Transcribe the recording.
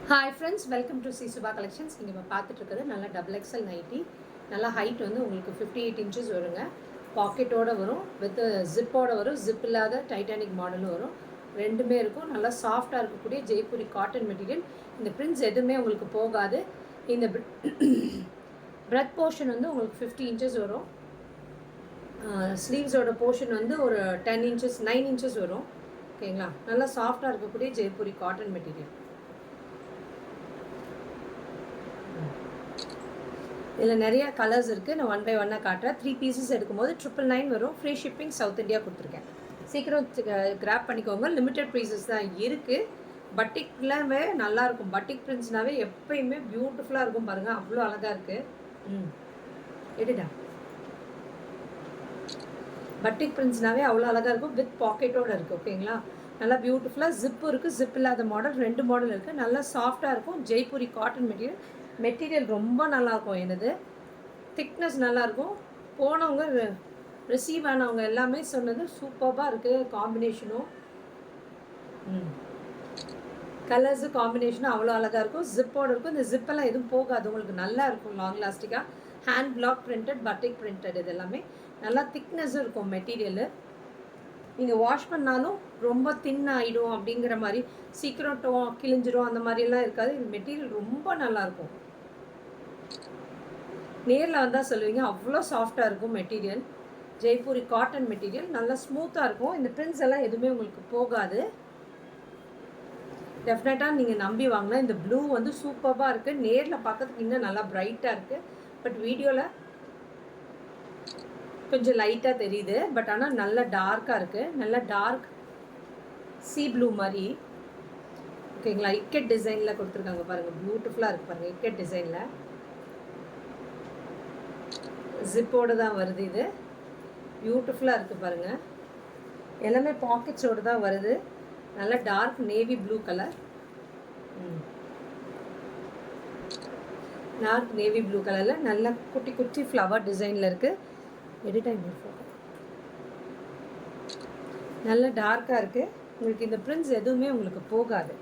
Hi friends, welcome to சி Suba collections. இங்கே நம்ம பார்த்துட்டு இருக்கிறது நல்லா டபுள் எக்ஸல் நைட்டி. நல்லா ஹைட் வந்து உங்களுக்கு 58 இன்ச்சஸ் வருங்க. பாக்கெட்டோடு வரும், வித் ஜிப்போடு வரும், ஜிப் இல்லாத டைட்டானிக் மாடலும் வரும். ரெண்டுமே இருக்கும். நல்லா சாஃப்டாக இருக்கக்கூடிய ஜெய்ப்பூரி காட்டன் மெட்டீரியல். இந்த பிரிண்ட்ஸ் எதுவுமே உங்களுக்கு போகாது. இந்த பிரெத் போர்ஷன் வந்து உங்களுக்கு 50 இன்ச்சஸ் வரும். ஸ்லீவ்ஸோட போர்ஷன் வந்து ஒரு 10 இன்ச்சஸ் 9 இன்ச்சஸ் வரும். ஓகேங்களா? நல்லா சாஃப்டாக இருக்கக்கூடிய ஜெய்ப்பூரி காட்டன் மெட்டீரியல். இதில் நிறையா கலர்ஸ் இருக்குது. நான் 1 by 1 காட்டுறேன். 3 பீசஸ் எடுக்கும்போது 999 வரும். ஃப்ரீ ஷிப்பிங் சவுத் இந்தியா கொடுத்துருக்கேன். சீக்கிரம் கிராப் பண்ணிக்கோங்க. லிமிட்டட் ப்ரைஸஸ் தான் இருக்குது. பட்டிக்லாமே நல்லாயிருக்கும். பட்டிக் பிரிண்ட்ஸ்னாவே எப்பயுமே பியூட்டிஃபுல்லாக இருக்கும். பாருங்கள், அவ்வளோ அழகாக இருக்குது. எடுடா. பட்டிக் பிரிண்ட்ஸ்னாவே அவ்வளோ அழகாக இருக்கும். வித் பாக்கெட்டோடு இருக்குது. ஓகேங்களா? நல்லா பியூட்டிஃபுல்லாக ஜிப்பு இருக்குது. ஜிப் இல்லாத மாடல் 2 மாடல் இருக்குது. நல்லா சாஃப்டாக இருக்கும். ஜெய்ப்பூரி காட்டன் மெட்டீரியல் ரொம்ப நல்லாயிருக்கும். எனது திக்னஸ் நல்லாயிருக்கும். போனவங்க ரிசீவ் ஆனவங்க எல்லாமே சொன்னது சூப்பராக இருக்குது. காம்பினேஷனும் கலர்ஸு காம்பினேஷனும் அவ்வளோ அழகாக இருக்கும். ஜிப்போடு இருக்கும். இந்த ஜிப்பெல்லாம் எதுவும் போகாது. உங்களுக்கு நல்லா இருக்கும். லாங் லாஸ்டிக்காக hand block printed, batik printed, இது எல்லாமே நல்லா திக்னஸும் இருக்கும். மெட்டீரியலு நீங்கள் வாஷ் பண்ணாலும் ரொம்ப தின் ஆகிடும் அப்படிங்கிற மாதிரி, சீக்கிரம் கிழிஞ்சிரும் அந்த மாதிரிலாம் இருக்காது. இது மெட்டீரியல் ரொம்ப நல்லாயிருக்கும். நேரில் வந்தால் சொல்லுவீங்க, அவ்வளோ சாஃப்டாக இருக்கும் மெட்டீரியல். ஜெய்ப்பூரி காட்டன் மெட்டீரியல் நல்லா ஸ்மூத்தாக இருக்கும். இந்த பிரிண்ட்ஸ் எல்லாம் எதுவுமே உங்களுக்கு போகாது. டெஃபினட்டாக நீங்கள் நம்பி வாங்கினா. இந்த ப்ளூ வந்து சூப்பராக இருக்குது. நேரில் பார்க்கறதுக்கு இன்னும் நல்லா ப்ரைட்டாக இருக்குது. பட் வீடியோவில் கொஞ்சம் லைட்டாக தெரியுது. பட் ஆனால் நல்லா டார்க்காக இருக்குது. நல்லா டார்க் சீ ப்ளூ மாதிரி. ஓகேங்களா? இக்கெட் டிசைனில் கொடுத்துருக்காங்க பாருங்கள். பியூட்டிஃபுல்லாக இருக்குது பாருங்கள். இக்கெட் டிசைனில் ஜிப்போடு தான் வருது. இது பியூட்டிஃபுல்லாக இருக்குது பாருங்கள். எல்லாமே பாக்கெட்ஸோடு தான் வருது. நல்ல dark navy blue colour. Dark navy blue கலரில் நல்ல குட்டி குட்டி ஃப்ளவர் டிசைனில் இருக்குது. எடிட் நல்ல டார்க்காக இருக்குது. உங்களுக்கு இந்த பிரிண்ட்ஸ் எதுவுமே உங்களுக்கு போகாது.